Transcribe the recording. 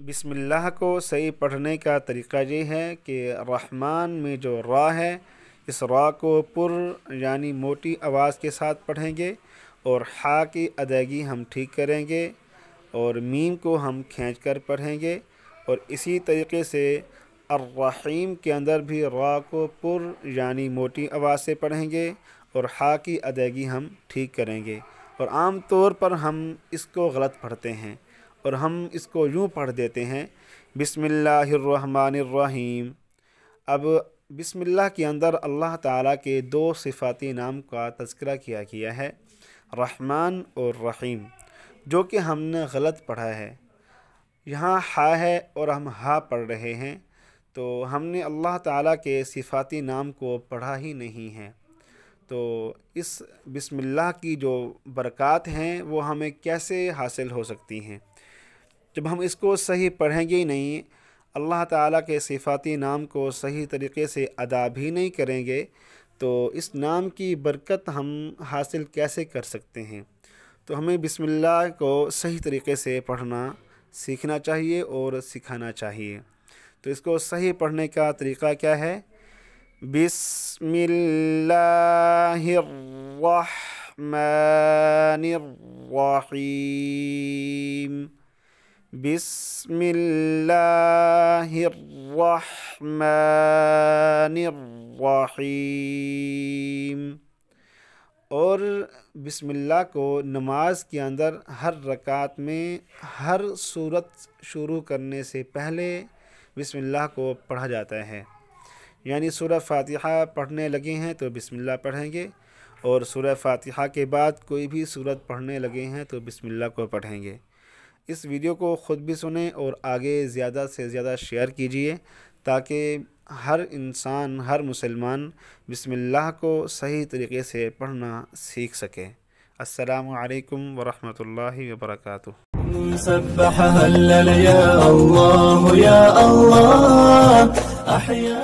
بسم اللہ کو صحیح پڑھنے کا طریقہ یہ ہے کہ رحمان میں جو را ہے اس را کو پر یعنی موٹی آواز کے ساتھ پڑھیں گے، اور حا کی ادائیگی ہم ٹھیک کریں گے، اور میم کو ہم کھینچ کر پڑھیں گے، اور اسی طریقے سے الرحیم کے اندر بھی را کو پر یعنی موٹی آواز سے پڑھیں گے، اور حا کی ادائیگی ہم ٹھیک کریں گے۔ اور عام طور پر ہم اس کو غلط پڑھتے ہیں، اور ہم اس کو یوں پڑھ دیتے ہیں بسم اللہ الرحمن الرحیم۔ اب بسم اللہ کے اندر اللہ تعالیٰ کے دو صفاتی نام کا تذکرہ کیا گیا ہے، رحمان اور رحیم، جو کہ ہم نے غلط پڑھا ہے۔ یہاں ہا ہے اور ہم ہا پڑھ رہے ہیں، تو ہم نے اللہ تعالیٰ کے صفاتی نام کو پڑھا ہی نہیں ہے۔ تو اس بسم اللہ کی جو برکات ہیں وہ ہمیں کیسے حاصل ہو سکتی ہیں؟ جب ہم اس کو صحیح پڑھیں گے ہی نہیں، اللہ تعالیٰ کے صفاتی نام کو صحیح طریقے سے ادا بھی نہیں کریں گے، تو اس نام کی برکت ہم حاصل کیسے کر سکتے ہیں؟ تو ہمیں بسم اللہ کو صحیح طریقے سے پڑھنا سیکھنا چاہیے اور سکھانا چاہیے۔ تو اس کو صحیح پڑھنے کا طریقہ کیا ہے؟ بسم اللہ الرحمن الرحیم، بسم اللہ الرحمن الرحیم۔ اور بسم اللہ کو نماز کے اندر ہر رکعت میں ہر سورت شروع کرنے سے پہلے بسم اللہ کو پڑھا جاتا ہے، یعنی سورہ فاتحہ پڑھنے لگے ہیں تو بسم اللہ پڑھیں گے، اور سورہ فاتحہ کے بعد کوئی بھی سورت پڑھنے لگے ہیں تو بسم اللہ کو پڑھیں گے۔ اس ویڈیو کو خود بھی سنیں اور آگے زیادہ سے زیادہ شیئر کیجئے، تاکہ ہر انسان، ہر مسلمان بسم اللہ کو صحیح طریقے سے پڑھنا سیکھ سکے۔ السلام علیکم ورحمۃ اللہ وبرکاتہ۔ سبح هلل يا الله يا الله أحيا